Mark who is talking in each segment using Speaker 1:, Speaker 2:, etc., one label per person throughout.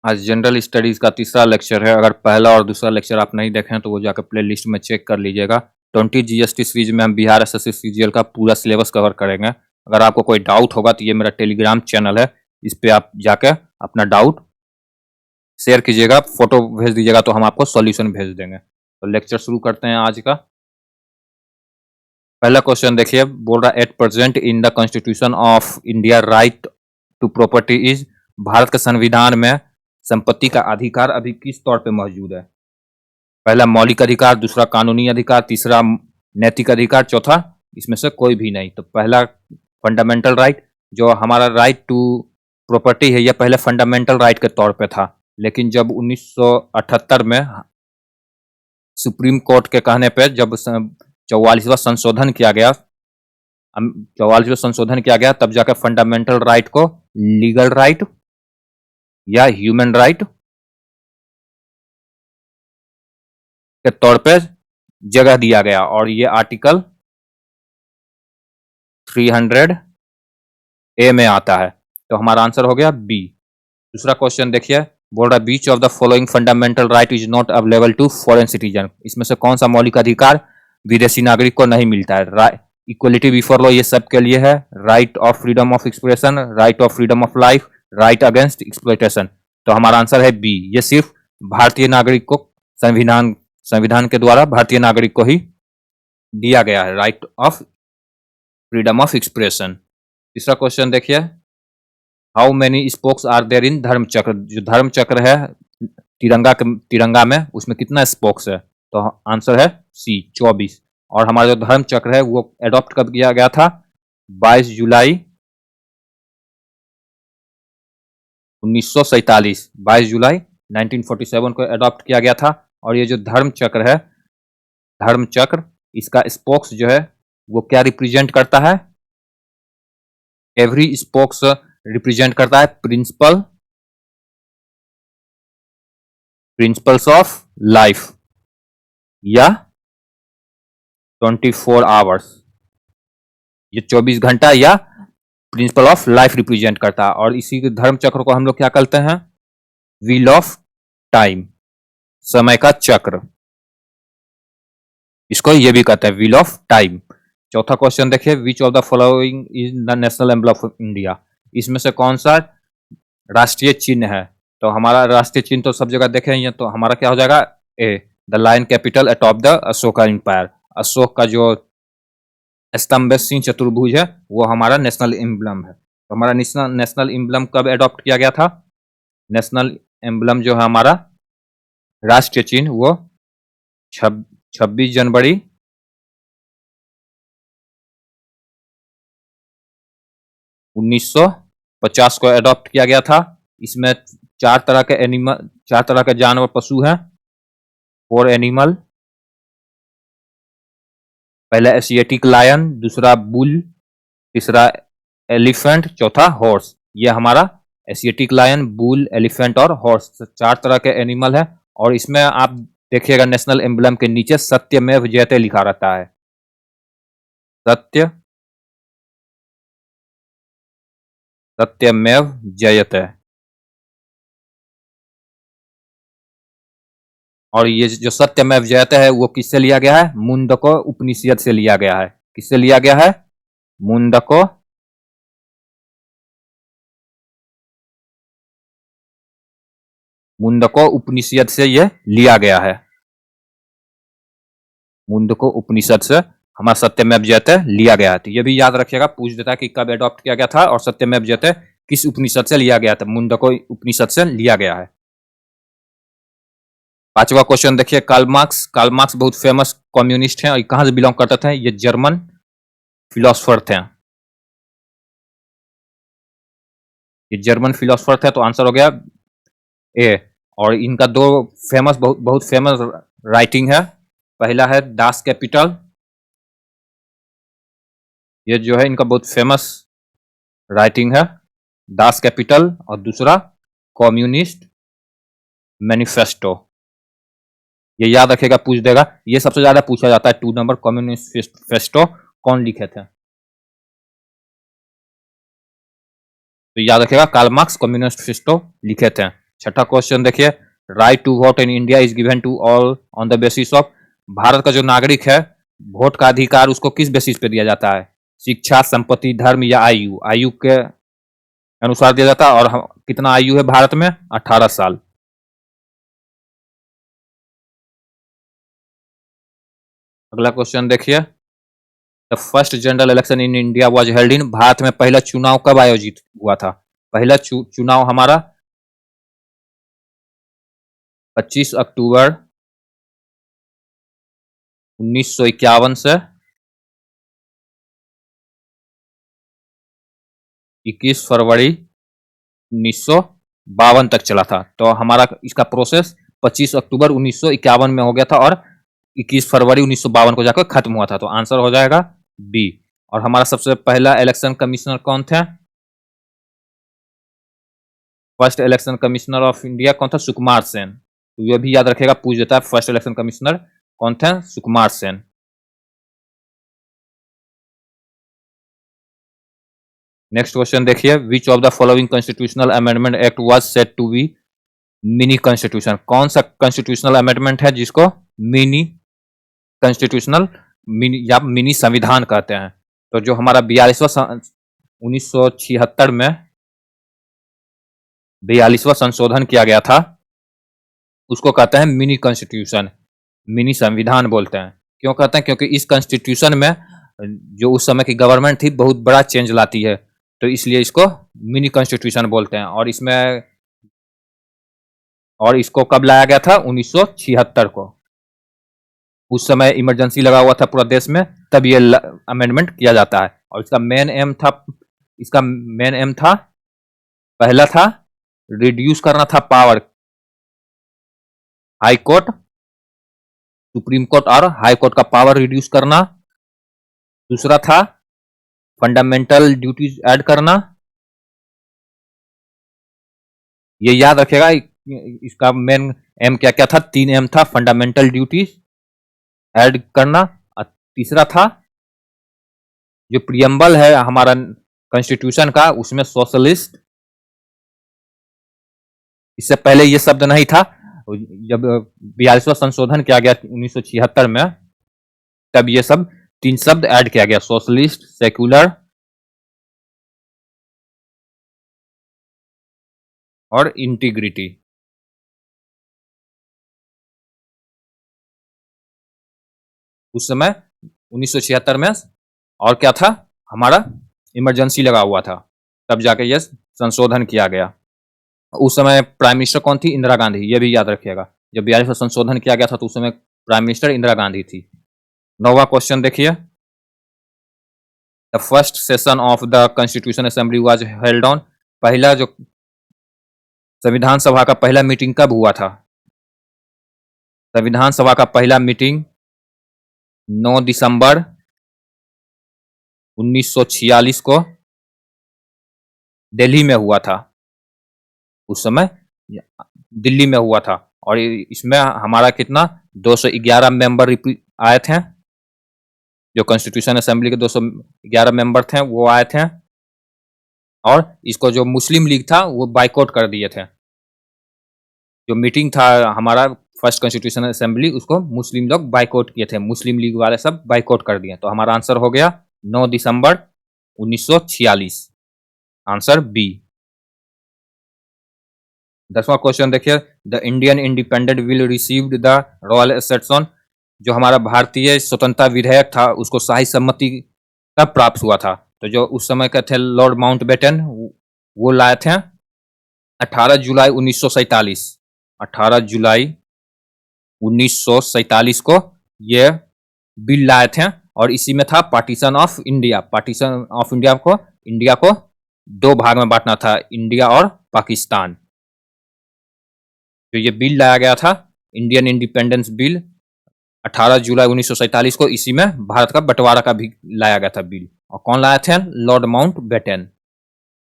Speaker 1: आज general studies का तीसरा लेक्चर है। अगर पहला और दूसरा लेक्चर आप नहीं देखें तो वो जाकर प्ले लिस्ट में चेक कर लीजिएगा। 20 जीएसटी सीरीज में हम बिहार एसएससी सीजीएल का पूरा सिलेबस कवर करेंगे। अगर आपको कोई डाउट होगा तो ये मेरा टेलीग्राम चैनल है, इस पे आप जाके अपना डाउट शेयर कीजिएगा, फोटो भेज दीजिएगा तो हम आपको सॉल्यूशन भेज देंगे। तो लेक्चर शुरू करते हैं आज का। पहला क्वेश्चन देखिए, बोल रहा है at present in the constitution of India right to property is, Bharat के संविधान में संपत्ति का अधिकार अभी किस तौर पे मौजूद है? पहला मौलिक अधिकार, दूसरा कानूनी अधिकार, तीसरा नैतिक अधिकार, चौथा इसमें से कोई भी नहीं। तो पहला फंडामेंटल राइट, जो हमारा राइट टू प्रॉपर्टी है, यह पहले फंडामेंटल राइट के तौर पे था, लेकिन जब 1978 में सुप्रीम कोर्ट के कहने पे जब 44वां संशोधन किया गया, 44वां संशोधन किया गया, तब जाकर फंडामेंटल राइट को लीगल राइट या ह्यूमन राइट के तौर पे जगह दिया गया, और ये आर्टिकल 300A में आता है। तो हमारा आंसर हो गया बी। दूसरा क्वेश्चन देखिए, बोल रहा है which of the following fundamental right is not available to foreign citizen. इसमें से कौन सा मौलिक अधिकार विदेशी नागरिक को नहीं मिलता है? इक्वलिटी बिफोर लॉ ये सबके लिए है, right of freedom of expression, right of freedom of life, right against exploitation. तो हमारा आंसर है बी, ये सिर्फ भारतीय नागरिक को संविधान के द्वारा भारतीय नागरिक को ही दिया गया है, right of freedom of expression. तीसरा क्वेश्चन देखिए, how many spokes are there in Dharma Chakra. जो धर्म चक्र है तिरंगा में, उसमें कितना स्पोक्स है? तो आंसर है सी, 24। और हमारा जो धर्म चक्र है वो एडॉप्ट कब किया गया था? 22 जुलाई 1947, 22 जुलाई 1947 को एडॉप्ट किया गया था। और ये जो धर्म चक्र है, धर्म चक्र, इसका स्पोक्स जो है वो क्या रिप्रेजेंट करता है? एवरी स्पोक्स रिप्रेजेंट करता है प्रिंसिपल्स ऑफ लाइफ या 24 आवर्स, ये 24 घंटा या प्रिंसिपल ऑफ लाइफ रिप्रेजेंट करता है। और इसी धर्म चक्र को हम लोग क्या कहते हैं? व्हील ऑफ टाइम, समय का चक्र, इसको ये भी कहते हैं व्हील ऑफ टाइम। चौथा क्वेश्चन देखिए, which of the following is the national emblem of India. इसमें से कौन सा राष्ट्रीय चिन्ह है? तो हमारा राष्ट्रीय चिन्ह तो सब जगह देखेंगे, तो हमारा क्या हो जाएगा? A, the lion capital atop the Ashoka empire. Ashok का जो स्तंभ सिंह चतुर्भुज है वो हमारा नेशनल एम्बलम है। तो हमारा नेशनल एम्बलम कब एडॉप्ट किया गया था? नेशनल एम्बलम जो है हमारा राष्ट्रीय चिन्ह, वो 26 जनवरी 1950 को एडॉप्ट किया गया था। इसमें चार तरह के जानवर पशु हैं, 4 एनिमल। पहला एशियाटिक लायन, दूसरा बुल, तीसरा एलिफेंट, चौथा हॉर्स। ये हमारा एशियाटिक लायन, बुल, एलिफेंट और हॉर्स, 4 तरह के एनिमल है। और इसमें आप देखिएगा नेशनल एम्बलम के नीचे सत्यमेव जयते लिखा रहता है, सत्यमेव जयते। और ये जो सत्यमेव जयते है वो किससे लिया गया है? मुंडको उपनिषद से लिया गया है। किससे लिया गया है? मुंडको उपनिषद से ये लिया गया है। मुंडको उपनिषद से हमारा सत्यमेव जयते लिया गया है। तो ये भी याद रखिएगा, पूछ देता है कि कब एडॉप्ट किया गया था और सत्यमेव जयते किस उपनिषद से लिया गया था? मुंडको उपनिषद से लिया गया है। पांचवा क्वेश्चन देखिए, कार्ल मार्क्स बहुत फेमस कम्युनिस्ट हैं और कहां से बिलोंग करते थे? ये जर्मन फिलोसफर थे, ये जर्मन फिलोसफर थे। तो आंसर हो गया ए। और इनका दो बहुत फेमस राइटिंग है। पहला है दास कैपिटल, ये जो है इनका बहुत फेमस राइटिंग है, दास कैपिटल। और दूसरा कम्युनिस्ट मैनिफेस्टो। ये याद रखेगा, पूछ देगा, ये सबसे ज्यादा पूछा जाता है 2 नंबर। कम्युनिस्ट मैनिफेस्टो कौन लिखे थे? तो याद रखेगा कार्ल मार्क्स कम्युनिस्ट मैनिफेस्टो लिखे थे। छठा क्वेश्चन देखिए, right to vote in India is given to all on the basis of, Bharat का जो नागरिक है वोट का अधिकार उसको किस बेसिस पे दिया जाता है? शिक्षा, संपत्ति, धर्म या आयु? आयु के अनुसार दिया जाता है। और कितना आयु है भारत में? 18 साल। अगला क्वेश्चन देखिए, the first general election in India was held in, Bharat में पहला चुनाव कब आयोजित हुआ था? पहला चुनाव हमारा 25 अक्टूबर 1951 से 21 फरवरी 1952 तक चला था। तो हमारा इसका प्रोसेस 25 अक्टूबर 1951 में हो गया था और 21 फरवरी 1952 को जाकर खत्म हुआ था। तो आंसर हो जाएगा बी। और हमारा सबसे पहला इलेक्शन कमिश्नर कौन थे? First election commissioner of India कौन था? सुकुमार सेन। तो ये भी याद रखेगा, पूछ देता है फर्स्ट इलेक्शन कमिश्नर कौन थे? सुकुमार सेन। नेक्स्ट क्वेश्चन देखिए, which of the following constitutional amendment act was said to be mini constitution? कौन सा कॉन्स्टिट्यूशनल अमेंडमेंट है जिसको मिनी कॉन्स्टिट्यूशनल या मिनी संविधान कहते हैं? तो जो हमारा 42वां 1976 में 42वां संशोधन किया गया था उसको कहते हैं मिनी कॉन्स्टिट्यूशन, मिनी संविधान बोलते हैं। क्यों कहते हैं? क्योंकि इस कॉन्स्टिट्यूशन में जो उस समय की गवर्नमेंट थी बहुत बड़ा चेंज लाती है, तो इसलिए इसको मिनी कॉन्स्टिट्यूशन बोलते हैं। और इसको कब लाया गया था? 1976 को। उस समय इमरजेंसी लगा हुआ था पूरा देश में, तब ये अमेंडमेंट किया जाता है। और इसका मेन एम था, पहला था रिड्यूस करना था power, high court, supreme court और हाई कोर्ट का पावर रिड्यूस करना। दूसरा था फंडामेंटल ड्यूटीज ऐड करना। ये याद रखेगा, इसका मेन एम क्या क्या था? 3 एम था। फंडामेंटल ड्यूटीज ऐड करना, और तीसरा था जो प्रियम्बल है हमारा कॉन्स्टिट्यूशन का उसमें सोशलिस्ट, इससे पहले ये शब्द नहीं था। जब 42वां संशोधन किया गया 1976 में, तब ये सब 3 शब्द ऐड किया गया, सोशलिस्ट, सेक्युलर और इंटीग्रिटी। उस समय 1976 में और क्या था? हमारा इमरजेंसी लगा हुआ था, तब जाके यह संशोधन किया गया। उस समय प्राइम मिनिस्टर कौन थी? इंदिरा गांधी। ये भी याद रखिएगा, जब 42वां संशोधन किया गया था तो उस समय प्राइम मिनिस्टर इंदिरा गांधी थी। 9वां क्वेश्चन देखिए, the first session of the constitution assembly was held on, पहला जो संविधान सभा का पहला मीटिंग कब हुआ था? संविधान सभा का पहला मीटिंग 9 दिसंबर 1946 को दिल्ली में हुआ था। उस समय दिल्ली में हुआ था और इसमें हमारा कितना 211 मेंबर आए थे। जो कॉन्स्टिट्यूशन असेंबली के 211 मेंबर थे वो आए थे, और इसको जो मुस्लिम लीग था वो बाइकआउट कर दिए थे। जो मीटिंग था हमारा फर्स्ट कॉन्स्टिट्यूशन असेंबली, उसको मुस्लिम लोग बाइकआउट किए थे, मुस्लिम लीग वाले सब बाइकआउट कर दिए। तो हमारा आंसर हो गया 9 दिसंबर 1946, आंसर बी। 10वां क्वेश्चन देखिए, the Indian independent will received the royal assets on, जो हमारा भारतीय स्वतंत्रता विधेयक था उसको शाही सम्मति कब प्राप्त हुआ था? तो जो उस समय के थे लॉर्ड माउंटबेटन, वो लाए थे 18 जुलाई 1947। 18 जुलाई 1947 को ये बिल लाए थे, और इसी में था partition of India. Partition of India को 2 भाग में बांटना था, इंडिया और पाकिस्तान। जो ये बिल लाया गया था, इंडियन इंडिपेंडेंस बिल 18 जुलाई 1947 को, इसी में भारत का बंटवारा का भी लाया गया था बिल। और कौन लाया थे? Lord Mountbatten.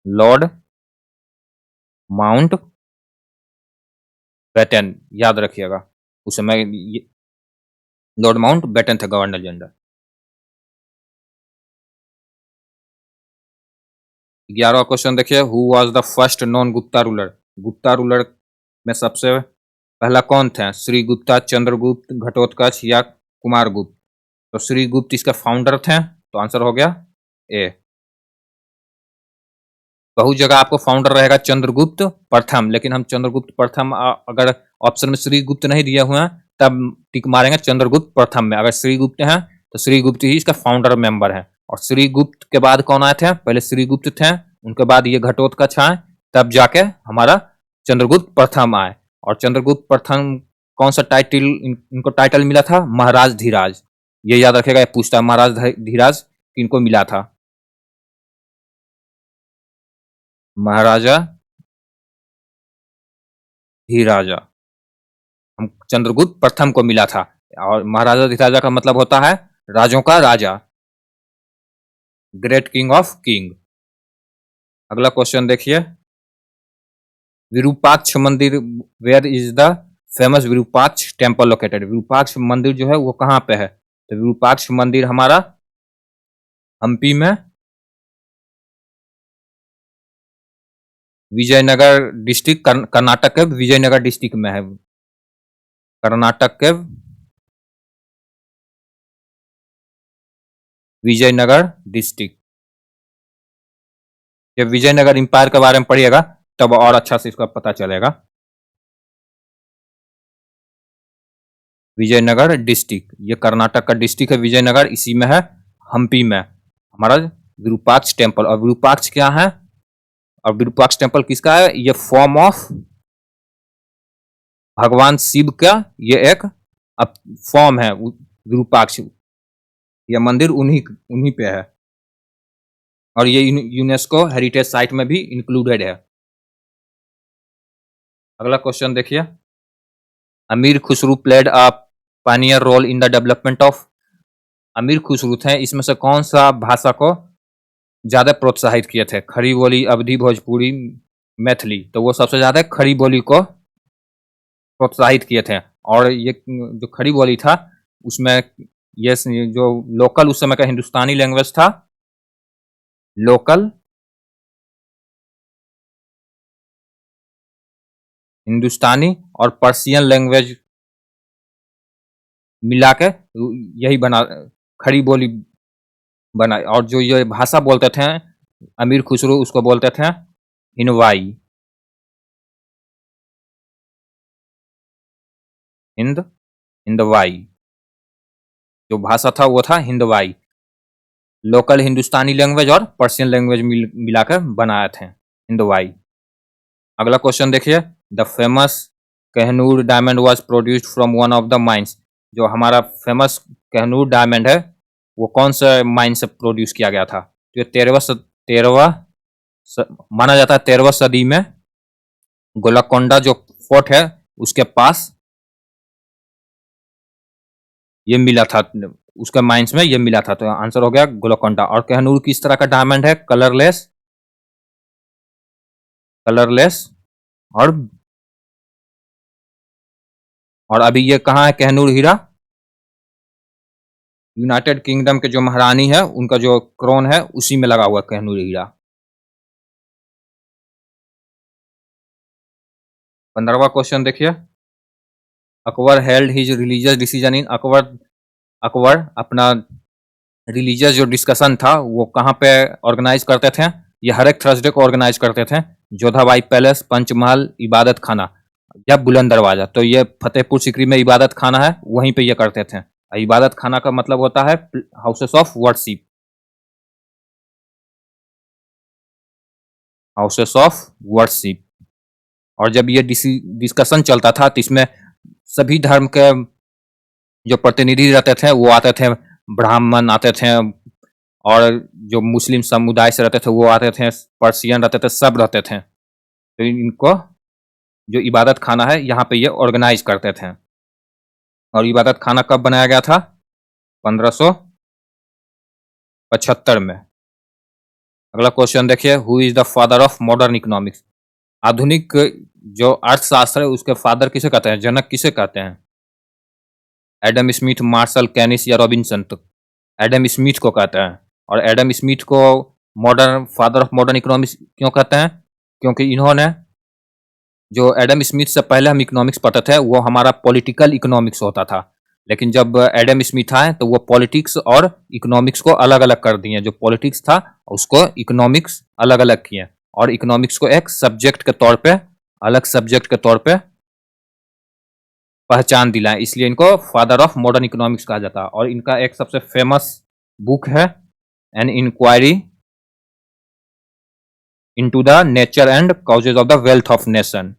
Speaker 1: Lord Mountbatten, याद रखिएगा, उस समय लॉर्ड माउंट बैटन थे गवर्नर जनरल। 11वां क्वेश्चन देखिए, who was the first non Gupta ruler? Gupta ruler में सबसे पहला कौन थे? श्रीगुप्ता, चंद्रगुप्त, घटोत्कच या कुमारगुप्त? तो श्रीगुप्त इसका फाउंडर थे, तो आंसर हो गया ए। बहुत जगह आपको फाउंडर रहेगा चंद्रगुप्त प्रथम, लेकिन हम चंद्रगुप्त प्रथम अगर ऑप्शन में श्रीगुप्त नहीं दिए हुए हैं तब टिक मारेंगे चंद्रगुप्त प्रथम में। अगर श्रीगुप्त हैं तो श्रीगुप्त ही इसका फाउंडर मेंबर है। और श्रीगुप्त के बाद कौन आए थे? पहले श्रीगुप्त थे, उनके बाद ये घटोत्कच आए, तब जाके हमारा चंद्रगुप्त प्रथम आए। और चंद्रगुप्त प्रथम कौन सा टाइटल इनको टाइटल मिला था? महाराज धीराज। ये याद रखेगा, ये पूछता है महाराज धीराज किनको मिला था? महाराजा धीराजा हम चंद्रगुप्त प्रथम को मिला था। और महाराजा धीराजा का मतलब होता है राजों का राजा, ग्रेट किंग ऑफ किंग। अगला क्वेश्चन देखिए, विरूपाक्ष मंदिर, where is the famous Virupaksha temple located? Virupaksha मंदिर जो है वो कहाँ पे है? तो विरूपाक्ष मंदिर हमारा हम्पी में, विजयनगर डिस्ट्रिक्ट, कर्नाटक के विजयनगर डिस्ट्रिक्ट में है। कर्नाटक के विजयनगर डिस्ट्रिक्ट। जब विजयनगर इंपायर के बारे में पढ़िएगा तब और अच्छा से इसका पता चलेगा। विजयनगर डिस्ट्रिक्ट, ये कर्नाटक का डिस्ट्रिक्ट है विजयनगर, इसी में है हम्पी में हमारा विरूपाक्ष टेम्पल। और विरूपाक्ष क्या है? और विरूपाक्ष टेम्पल किसका है? ये फॉर्म ऑफ भगवान शिव का ये एक फॉर्म है विरूपाक्ष। यह मंदिर उन्हीं पे है और ये यूनेस्को हेरिटेज साइट में भी इंक्लूडेड है। अगला क्वेश्चन देखिए, Amir Khusro played a pioneer role in the development of? Amir Khusro थे, इसमें से कौन सा भाषा को ज्यादा प्रोत्साहित किए थे? खड़ी बोली, अवधी, भोजपुरी, मैथिली? तो वो सबसे ज्यादा खड़ी बोली को प्रोत्साहित किए थे। और ये जो खड़ी बोली था उसमें ये जो लोकल उस समय का हिंदुस्तानी लैंग्वेज था, लोकल हिंदुस्तानी और पर्शियन लैंग्वेज मिला के यही बना खड़ी बोली बनाई। और जो ये भाषा बोलते थे अमीर खुसरो, उसको बोलते थे हिंदवाई, हिंदवाई। जो भाषा था वो था हिंदवाई। लोकल हिंदुस्तानी लैंग्वेज और पर्शियन लैंग्वेज मिलाकर बनाए थे हिंदवाई। अगला क्वेश्चन देखिए, the famous Kohinoor diamond was produced from one of the mines? जो हमारा फेमस कहनूर डायमंड है वो कौन सा माइन से प्रोड्यूस किया गया था? तो ये तेरहवा माना जाता है 13वीं सदी में गोलकोंडा जो फोर्ट है उसके पास ये मिला था, उसके माइंस में ये मिला था। तो आंसर हो गया गोलकोंडा। और कहनूर किस तरह का डायमंड है? कलरलेस और अभी ये कहाँ है कहनूर हीरा? यूनाइटेड किंगडम के जो महारानी है उनका जो क्रोन है उसी में लगा हुआ कहनूर हीरा। 15वां क्वेश्चन देखिए, Akbar held his religious decision in? Akbar अपना रिलीजियस जो डिस्कशन था वो कहाँ पे ऑर्गेनाइज करते थे? ये हर एक थर्सडे को ऑर्गेनाइज करते थे। जोधाबाई पैलेस, पंचमहल, इबादत खाना या बुलंद दरवाजा? तो ये फतेहपुर सीकरी में इबादत खाना है, वहीं पे ये करते थे। इबादत खाना का मतलब होता है houses of worship, houses of worship. और जब ये डिस्कशन चलता था तो इसमें सभी धर्म के जो प्रतिनिधि रहते थे वो आते थे, ब्राह्मण आते थे और जो मुस्लिम समुदाय से रहते थे वो आते थे, पर्शियन रहते थे, सब रहते थे। तो इनको जो इबादत खाना है यहाँ पे ये ऑर्गेनाइज करते थे। और इबादत खाना कब बनाया गया था? 1575 में। अगला क्वेश्चन देखिए, who is the father of modern economics? आधुनिक जो अर्थशास्त्र है उसके फादर किसे कहते हैं, जनक किसे कहते हैं? एडम स्मिथ, मार्शल, कैनिस या रॉबिन्सन? तो एडम स्मिथ को कहते हैं। और एडम स्मिथ को modern father of modern economics क्यों कहते हैं? क्योंकि इन्होंने जो एडम स्मिथ से पहले हम इकोनॉमिक्स पढ़ते थे वो हमारा पॉलिटिकल इकोनॉमिक्स होता था, लेकिन जब एडम स्मिथ आए तो वो पॉलिटिक्स और इकोनॉमिक्स को अलग अलग कर दिए। जो पॉलिटिक्स था उसको इकोनॉमिक्स अलग अलग किए और इकोनॉमिक्स को एक सब्जेक्ट के तौर पे, अलग सब्जेक्ट के तौर पे पहचान दिलाए, इसलिए इनको फादर ऑफ मॉडर्न इकोनॉमिक्स कहा जाता है। और इनका एक सबसे फेमस बुक है an inquiry into the nature and causes of the wealth of nation.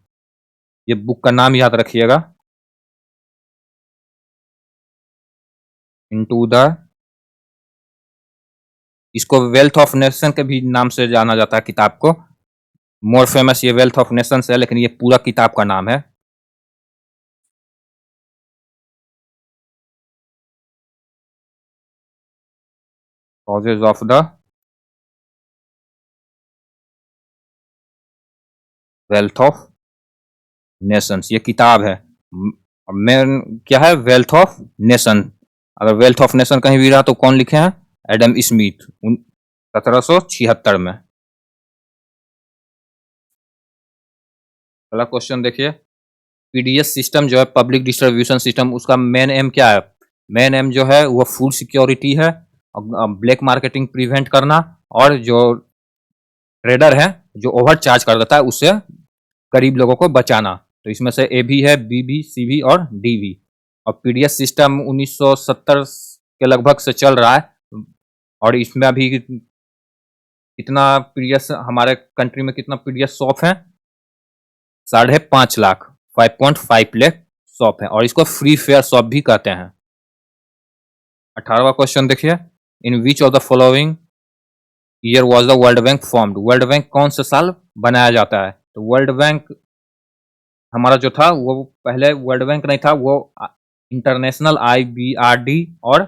Speaker 1: ये बुक का नाम याद रखिएगा, इनटू द, इसको वेल्थ ऑफ नेशन के भी नाम से जाना जाता है किताब को। मोर फेमस ये वेल्थ ऑफ नेशंस है, लेकिन ये पूरा किताब का नाम है। Causes of the wealth of nations, ये किताब है। मेन क्या है, वेल्थ ऑफ नेशन। अगर वेल्थ ऑफ नेशन कहीं भी रहा तो कौन लिखे हैं, एडम स्मिथ 1776 में। अगला क्वेश्चन देखिए, पीडीएस सिस्टम जो है पब्लिक डिस्ट्रीब्यूशन सिस्टम, उसका मेन एम क्या है? मेन एम जो है वो फूड सिक्योरिटी है, ब्लैक मार्केटिंग प्रिवेंट करना, और जो ट्रेडर है जो ओवर चार्ज कर देता है उससे गरीब लोगों को बचाना। तो इसमें से ए भी है, बी भी, सी भी और डी भी। और पीडीएस सिस्टम 1970 के लगभग से चल रहा है, और इसमें अभी कितना पीडीएस हमारे कंट्री में, कितना पीडीएस शॉप है? 5.5 लाख, 5.5 लाख शॉप है, और इसको फ्री फेयर शॉप भी कहते हैं। 18वां क्वेश्चन देखिए, in which of the following year was the World Bank formed? World Bank कौन से साल बनाया जाता है? तो वर्ल्ड बैंक हमारा जो था वो पहले वर्ल्ड बैंक नहीं था, वो इंटरनेशनल IBRD और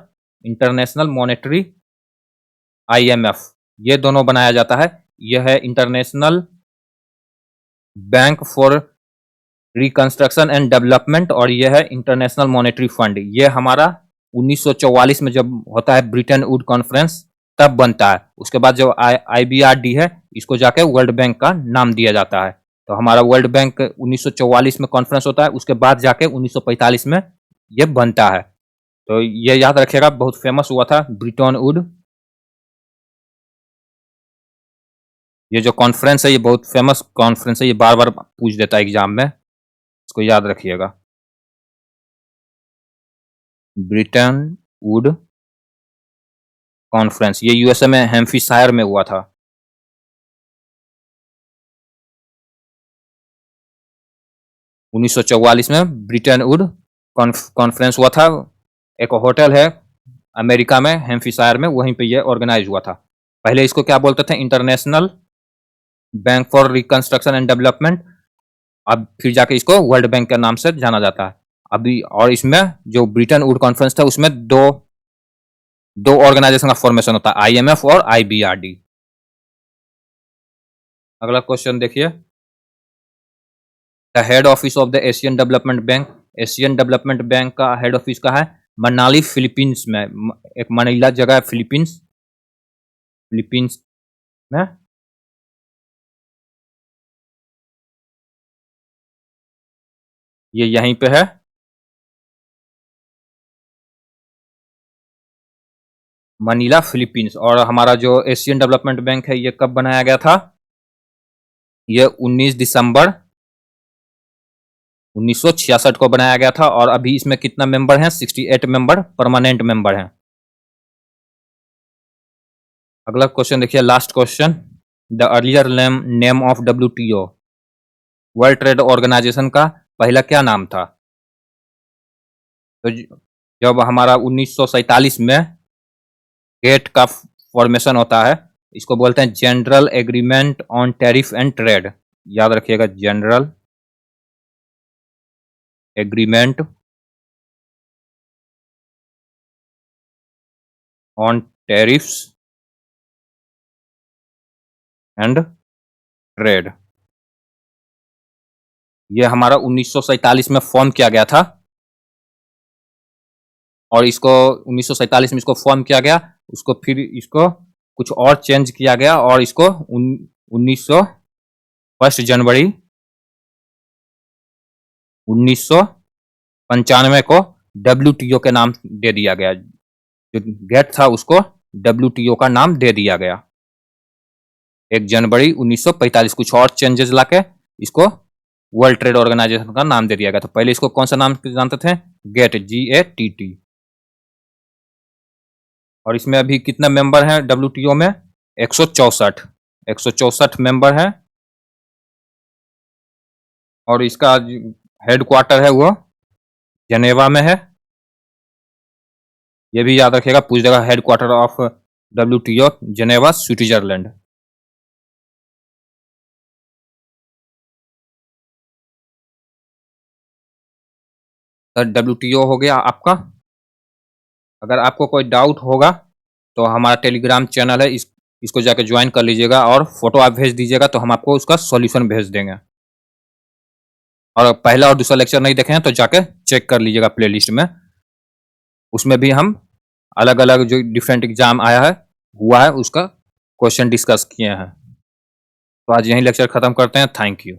Speaker 1: इंटरनेशनल मॉनेटरी IMF, ये दोनों बनाया जाता है। यह है international bank for reconstruction and development, और यह है इंटरनेशनल मॉनेटरी फंड। ये हमारा 1944 में जब होता है ब्रिटेन वुड कॉन्फ्रेंस तब बनता है। उसके बाद जो IBRD है इसको जाके वर्ल्ड बैंक का नाम दिया जाता है। तो हमारा वर्ल्ड बैंक 1944 में कॉन्फ्रेंस होता है, उसके बाद जाके 1945 में ये बनता है। तो ये याद रखिएगा, बहुत फेमस हुआ था ब्रिटेन वुड। ये जो कॉन्फ्रेंस है ये बहुत फेमस कॉन्फ्रेंस है, ये बार बार पूछ देता है एग्जाम में, इसको याद रखिएगा। ब्रिटेन वुड कॉन्फ्रेंस, ये यूएसए में हैम्फीशायर में हुआ था। उन्नीस सौ 1944 में ब्रिटेन वुड कॉन्फ्रेंस हुआ था। एक होटल है अमेरिका में हैम्फीशायर में, वहीं पे ये ऑर्गेनाइज हुआ था। पहले इसको क्या बोलते थे, international bank for reconstruction and development. अब फिर जाके इसको वर्ल्ड बैंक के नाम से जाना जाता है अभी। और इसमें जो ब्रिटेन वुड कॉन्फ्रेंस था उसमें दो ऑर्गेनाइजेशन का फॉर्मेशन होता है, IMF और IBRD। अगला क्वेश्चन देखिए, the head office of the Asian development bank. Asian development bank का हेड ऑफिस का है मनाली, फिलीपींस में। एक मनीला जगह है फिलीपींस में। ये यहीं पे है। Manila, Philippines. और हमारा जो एशियन डेवलपमेंट बैंक है ये कब बनाया गया था? ये 19 दिसंबर 1966 को बनाया गया था। और अभी इसमें कितना मेंबर हैं? 68 मेंबर परमानेंट मेंबर हैं। अगला क्वेश्चन देखिए, last question, the earlier name of WTO, world trade organization का पहला क्या नाम था? तो जब हमारा 1947 में गेट का फॉर्मेशन होता है, इसको बोलते हैं general agreement on tariff and trade. याद रखिएगा, general agreement on tariffs and trade. ये हमारा 1947 में फॉर्म किया गया था, और इसको 1947 में इसको फॉर्म किया गया, उसको फिर इसको कुछ और चेंज किया गया, और इसको 1 जनवरी 1995 को WTO के नाम दे दिया गया। जो गेट था उसको WTO का नाम दे दिया गया 1 जनवरी 1945। कुछ और चेंजेस लाके इसको वर्ल्ड ट्रेड ऑर्गेनाइजेशन का नाम दे दिया गया। तो पहले इसको कौन सा नाम जानते थे? GATT, GATT। और इसमें अभी कितना मेंबर हैं WTO में? 164 मेंबर है। और इसका हेडक्वार्टर है वो जेनेवा में है। ये भी याद रखिएगा, पूछ देगा headquarter of WTO Geneva, Switzerland. तो WTO हो गया आपका। अगर आपको कोई डाउट होगा तो हमारा टेलीग्राम चैनल है, इसको जाके ज्वाइन कर लीजिएगा और फोटो आप भेज दीजिएगा तो हम आपको उसका सॉल्यूशन भेज देंगे। और पहला और दूसरा लेक्चर नहीं देखे हैं तो जाके चेक कर लीजिएगा प्लेलिस्ट में। उसमें भी हम अलग अलग जो डिफरेंट एग्जाम आया है हुआ है उसका क्वेश्चन डिस्कस किए हैं। तो आज यही लेक्चर खत्म करते हैं। Thank you.